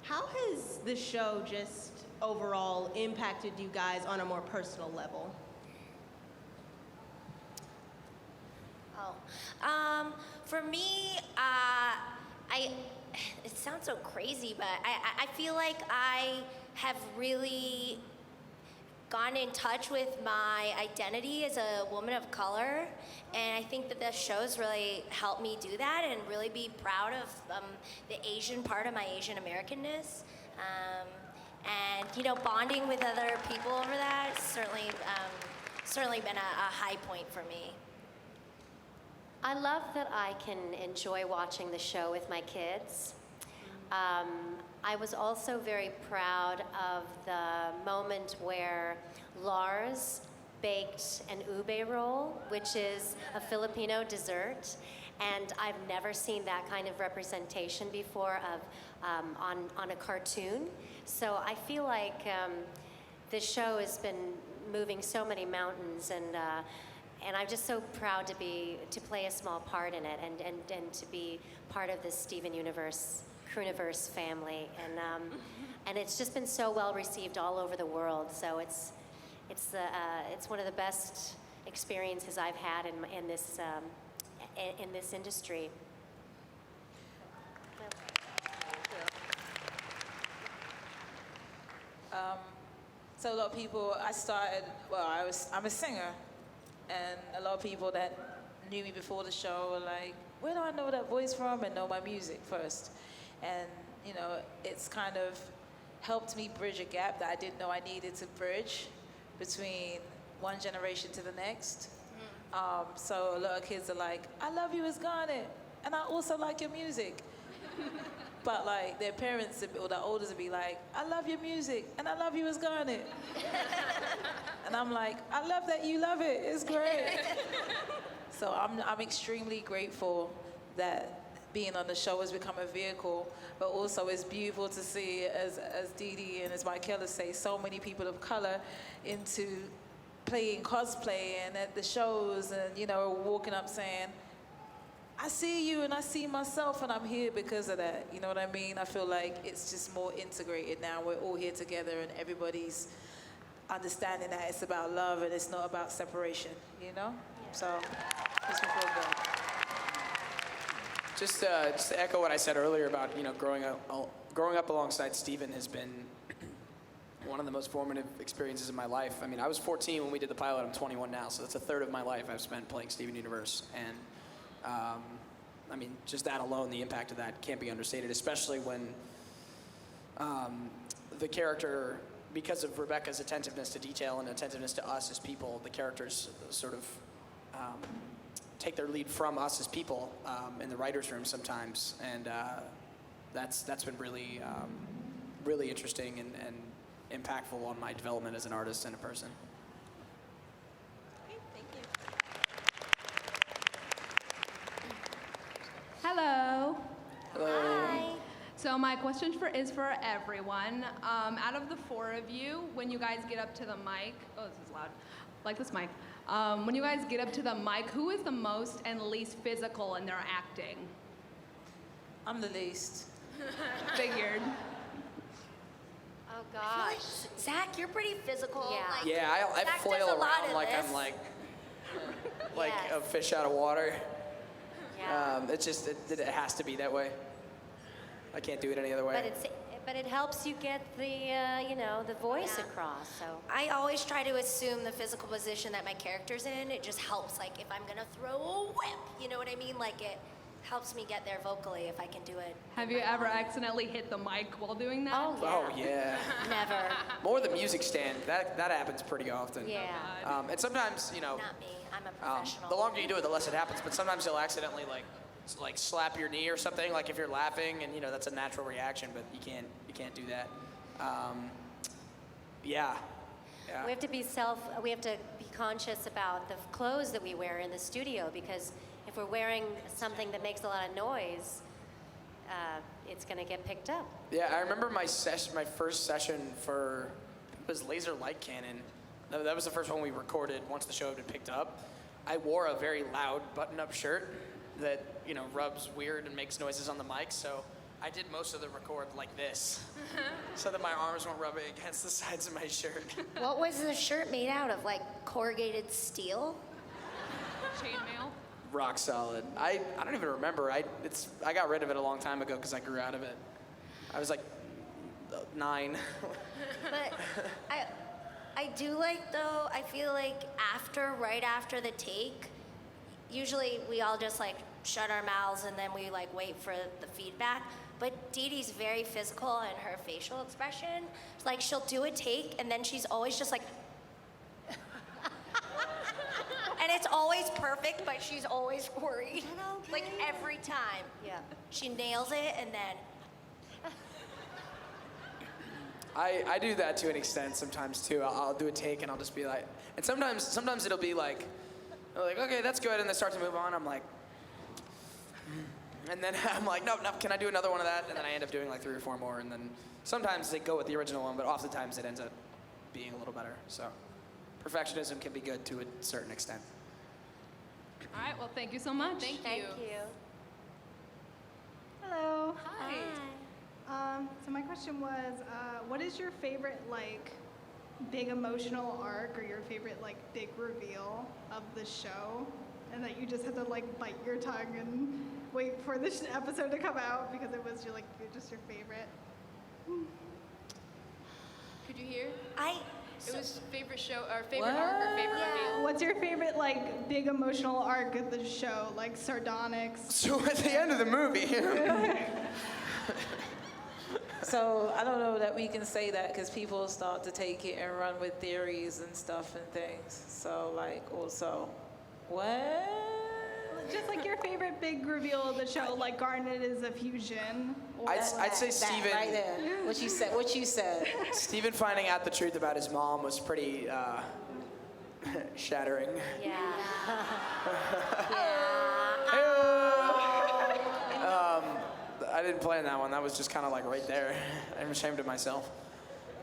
how has the show just overall impacted you guys on a more personal level? Oh, for me, it sounds so crazy, but I feel like I have really gotten in touch with my identity as a woman of color, and I think that the show's really helped me do that and really be proud of the Asian part of my Asian Americanness. And you know, bonding with other people over that certainly been a high point for me. I love that I can enjoy watching the show with my kids. I was also very proud of the moment where Lars baked an ube roll, which is a Filipino dessert, and I've never seen that kind of representation before of on a cartoon. So I feel like this show has been moving so many mountains, and I'm just so proud to play a small part in it and to be part of this Steven Universe, Crewniverse family. And it's just been so well received all over the world. So it's one of the best experiences I've had in this industry. So a lot of people, I'm a singer, and a lot of people that knew me before the show were like, where do I know that voice from? And know my music first. And, you know, it's kind of helped me bridge a gap that I didn't know I needed to bridge between one generation to the next. So a lot of kids are like, I love you as Garnet, and I also like your music. But like their parents or the elders would be like, I love your music, and I love you as Garnet. And I'm like, I love that you love it, it's great. So I'm extremely grateful that being on the show has become a vehicle, but also it's beautiful to see, as Deedee and as Michaela say, so many people of color into playing cosplay and at the shows, and you know, walking up saying, I see you and I see myself and I'm here because of that. You know what I mean? I feel like it's just more integrated now. We're all here together and everybody's understanding that it's about love and it's not about separation, you know? So, makes me feel good. Just to echo what I said earlier about, you know, growing up alongside Steven has been one of the most formative experiences of my life. I mean, I was 14 when we did the pilot. I'm 21 now, so that's a third of my life I've spent playing Steven Universe. And I mean, just that alone, the impact of that can't be understated, especially when the character, because of Rebecca's attentiveness to detail and attentiveness to us as people, the character's sort of take their lead from us as people in the writers' room sometimes, and that's been really really interesting and impactful on my development as an artist and a person. Hello. Hello. Hi. So my question is for everyone. Out of the four of you, when you guys get up to the mic, oh, this is loud, like this mic. When you guys get up to the mic, who is the most and least physical in their acting? I'm the least. Figured. Oh I feel like, gosh. Zach, you're pretty physical. Yeah. Like, Yeah, I Zach flail does a lot around of like this. I'm like Yes. a fish out of water. Yeah. It's just it has to be that way. I can't do it any other way. But it helps you get the the voice across. So I always try to assume the physical position that my character's in. It just helps, like, if I'm gonna throw a whip, you know what I mean? Like, it helps me get there vocally if I can do it. Have you ever accidentally hit the mic while doing that? Oh yeah. Oh yeah. Never. More the music stand. That happens pretty often. Yeah. And sometimes Not me. I'm a professional. the longer you do it, the less it happens. But sometimes you'll accidentally like slap your knee or something. Like if you're laughing, and that's a natural reaction, but you can't do that. Yeah. We have to be conscious about the clothes that we wear in the studio, because if we're wearing something that makes a lot of noise, it's going to get picked up. Yeah, I remember my first session for, it was Laser Light Cannon. That was the first one we recorded once the show had been picked up. I wore a very loud button-up shirt that, rubs weird and makes noises on the mic, so I did most of the record like this, so that my arms weren't rubbing against the sides of my shirt. What was the shirt made out of? Like corrugated steel? Chainmail. Rock solid. I don't even remember. I got rid of it a long time ago because I grew out of it. I was like 9. But I do like, though, I feel like right after the take, usually we all just like shut our mouths and then we like wait for the feedback. But Deedee's very physical in her facial expression. It's like she'll do a take and then she's always just like, and it's always perfect, but she's always worried. Okay? Like every time. Yeah. She nails it and then. I do that to an extent sometimes too. I'll do a take and I'll just be like, and sometimes it'll be like, okay, that's good, and they start to move on. I'm like, and then I'm like, no, can I do another one of that? And then I end up doing like 3 or 4 more, and then sometimes they go with the original one, but oftentimes it ends up being a little better. So perfectionism can be good to a certain extent. All right, well, thank you so much. Thank you. Hello. Hi. So my question was, what is your favorite big emotional arc, or your favorite big reveal of the show, and that you just had to bite your tongue and wait for this episode to come out because it was just your favorite? Could you hear? It was favorite show or favorite arc or favorite reveal. What's your favorite big emotional arc of the show, like sardonyx? So at the end of the movie. So I don't know that we can say that because people start to take it and run with theories and stuff and things. So also, what? Just your favorite big reveal of the show, like Garnet is a fusion. Or I'd say Steven. Right there. What you said. Steven finding out the truth about his mom was pretty shattering. Yeah. I didn't plan that one. That was just kind of right there. I'm ashamed of myself.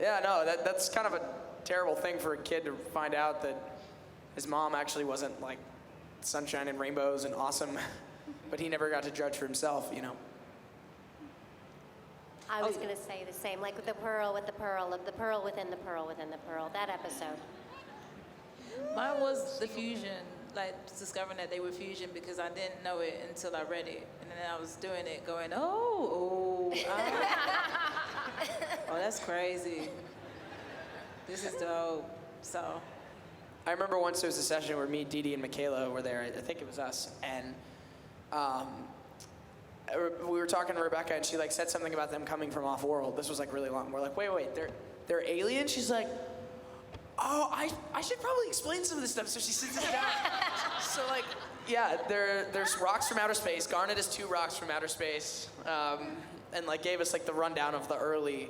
Yeah, no, that's kind of a terrible thing for a kid to find out that his mom actually wasn't sunshine and rainbows and awesome, but he never got to judge for himself, I was going to say the same, like with the pearl within the pearl within the pearl within the pearl, that episode. Mine was the fusion, discovering that they were fusion because I didn't know it until I read it. And then I was doing it going, oh, that's crazy. This is dope. So. I remember once there was a session where me, Deedee, and Michaela were there. I think it was us. And we were talking to Rebecca, and she said something about them coming from off-world. This was really long. We're like, wait, they're aliens? She's like, oh, I should probably explain some of this stuff. So she sits us down. So Yeah, there's rocks from outer space. Garnet is 2 rocks from outer space, and like gave us like the rundown of the early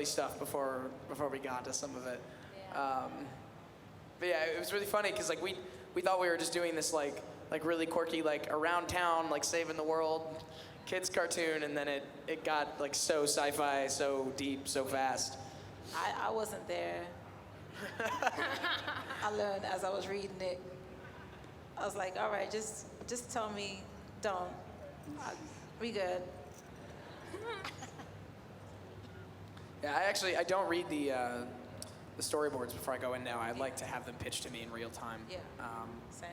stuff before we got to some of it. But yeah, it was really funny because like we thought we were just doing this like really quirky like around town like saving the world kids cartoon, and then it got like so sci-fi, so deep, so fast. I wasn't there. I learned as I was reading it. I was like, all right, just tell me, don't. We good. Yeah, I don't read the storyboards before I go in now. I like to have them pitched to me in real time. Yeah. Same.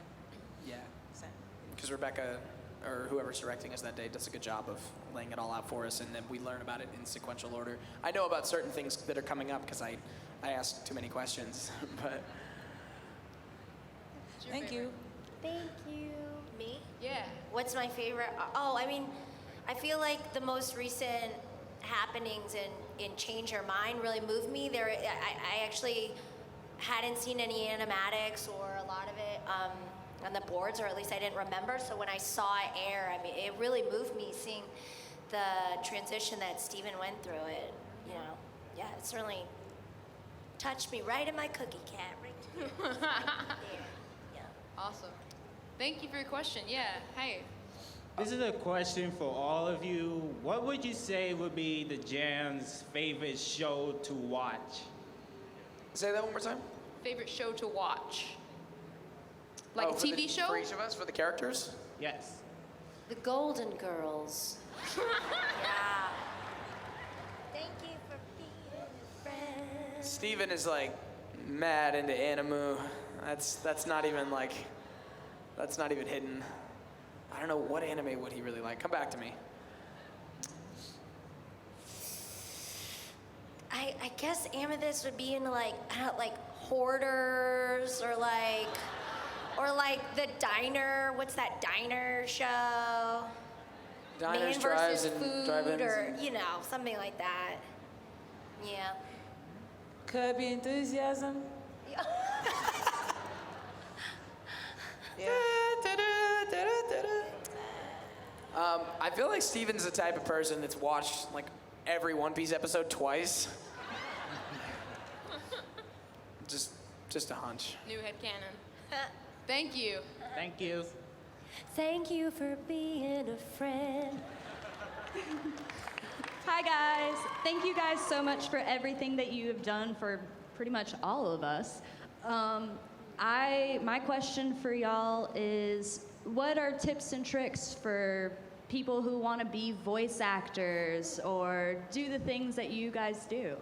Yeah. Same. Because Rebecca, or whoever's directing us that day, does a good job of laying it all out for us, and then we learn about it in sequential order. I know about certain things that are coming up because I ask too many questions, but. Thank you. Thank you. Me? Yeah. What's my favorite? Oh, I mean, I feel like the most recent happenings in Change Your Mind really moved me. I actually hadn't seen any animatics or a lot of it on the boards, or at least I didn't remember. So when I saw it air, I mean, it really moved me seeing the transition that Steven went through. It, yeah, it certainly touched me right in my cookie cat. Right there. Yeah. Awesome. Thank you for your question. Yeah. Hey. This is a question for all of you. What would you say would be the Jam's favorite show to watch? Say that one more time. Favorite show to watch? Like a for TV show? For each of us, for the characters? Yes. The Golden Girls. Yeah. Thank you for being a friend. Steven is like mad into Animu. That's not even hidden. I don't know, what anime would he really like? Come back to me. I guess Amethyst would be into like Hoarders or like the Diner. What's that Diner show? Diners, Man drives, versus and food, drive-ins. or something like that. Yeah. Could be enthusiasm. Yeah. I feel like Steven's the type of person that's watched like every One Piece episode twice. Just a hunch. New headcanon. Thank you. Thank you. Thank you for being a friend. Hi guys. Thank you guys so much for everything that you have done for pretty much all of us. My question for y'all is, what are tips and tricks for people who want to be voice actors or do the things that you guys do?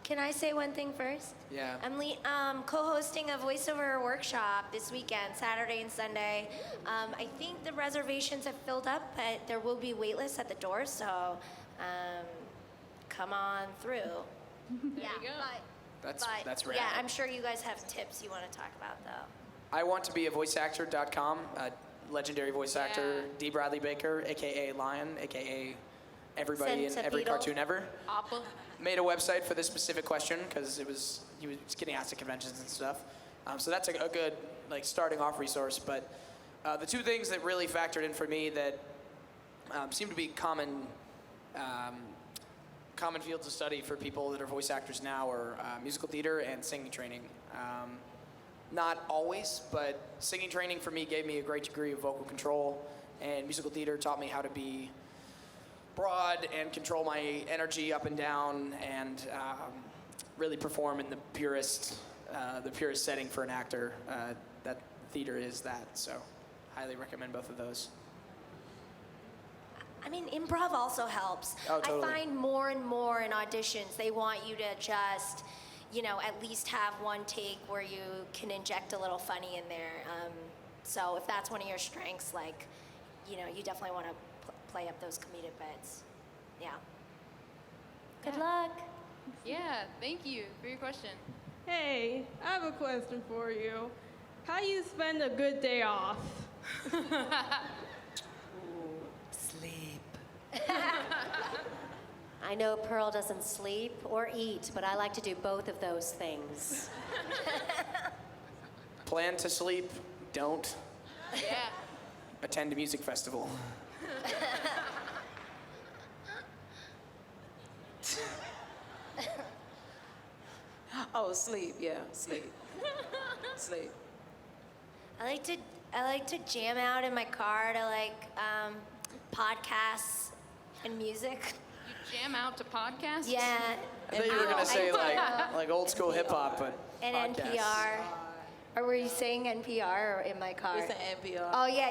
Can I say one thing first? Yeah. I'm co-hosting a voiceover workshop this weekend, Saturday and Sunday. I think the reservations have filled up, but there will be wait lists at the door, so come on through. There you go. That's rad. Yeah, I'm sure you guys have tips you want to talk about, though. I want to be a voiceactor.com, legendary voice actor, D. Bradley Baker, aka Lion, aka everybody in every cartoon ever. Apple. Made a website for this specific question because he was getting asked at conventions and stuff. So that's a good like starting off resource. But the two things that really factored in for me that seem to be common fields of study for people that are voice actors now are musical theater and singing training. Not always, but singing training for me gave me a great degree of vocal control, and musical theater taught me how to be broad and control my energy up and down, and really perform in the purest setting for an actor. That theater is that, so highly recommend both of those. I mean, improv also helps. Oh, totally. I find more and more in auditions, they want you to just, at least have one take where you can inject a little funny in there. So if that's one of your strengths, you definitely want to play up those comedic bits. Yeah. Good luck. Yeah, thank you for your question. Hey, I have a question for you. How you spend a good day off? Sleep. I know Pearl doesn't sleep or eat, but I like to do both of those things. Plan to sleep, don't. Yeah. Attend a music festival. Oh, sleep. Yeah, sleep. Sleep. I like to jam out in my car to podcasts and music. You jam out to podcasts? Yeah. I thought you were gonna say like old school hip hop, but And podcasts. NPR. Or were you saying NPR or in my car? It's an NPR. Oh yeah.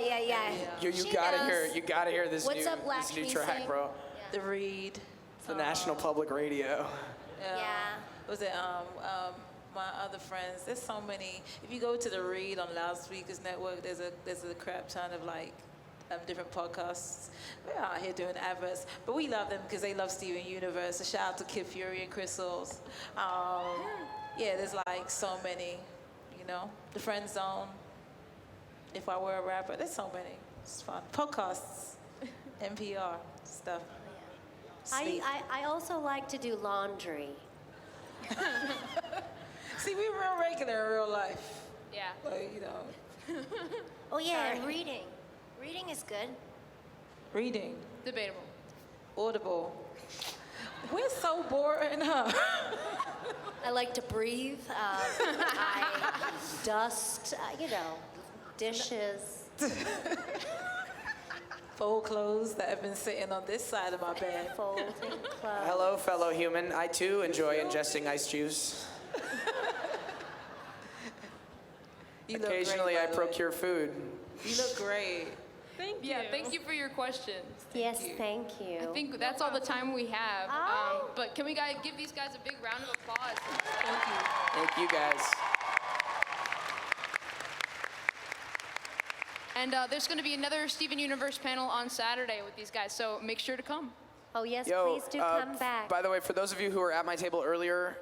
You She gotta knows. hear this What's new up, Black? this Can new you track, sing? bro. The Read. It's the National Public Radio. Yeah. Was it my other friends? There's so many. If you go to the Read on Loudspeakers Network, there's a crap ton of different podcasts. We're out here doing adverts, but we love them because they love Steven Universe. A shout out to Kid Fury and Crystals. Yeah, there's so many. The Friend Zone. If I were a rapper, there's so many. It's fun. Podcasts, NPR stuff. Sleep. I also like to do laundry. See, we're real regular in real life. Yeah. Oh yeah, and reading. Reading is good. Reading. Debatable. Audible. We're so boring, huh? I like to breathe. I Dust, dishes. Fold clothes that have been sitting on this side of my bed. Folding clothes. Hello, fellow human. I too enjoy ingesting ice juice. You look Occasionally, great, I by the way. procure food. You look great. Thank you. Yeah, thank you for your questions. Yes, thank you. I think that's all the time we have. But can we give these guys a big round of applause? Thank you. Thank you, guys. And there's going to be another Steven Universe panel on Saturday with these guys, so make sure to come. Oh, yes, Yo, please do come back. By the way, for those of you who were at my table earlier,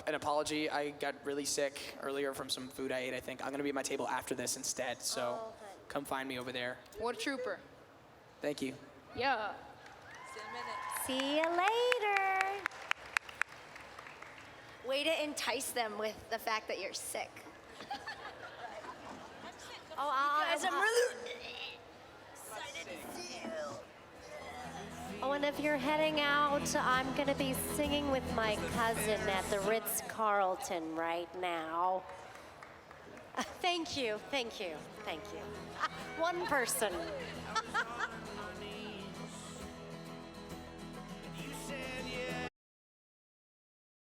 an apology. I got really sick earlier from some food I ate, I think. I'm going to be at my table after this instead, so come find me over there. What a trooper. Thank you. Yeah. See you later. way to entice them with the fact that you're sick. I'm really excited to see you. Oh, and if you're heading out, I'm going to be singing with my cousin at the Ritz-Carlton right now. Thank you, thank you, thank you. One person.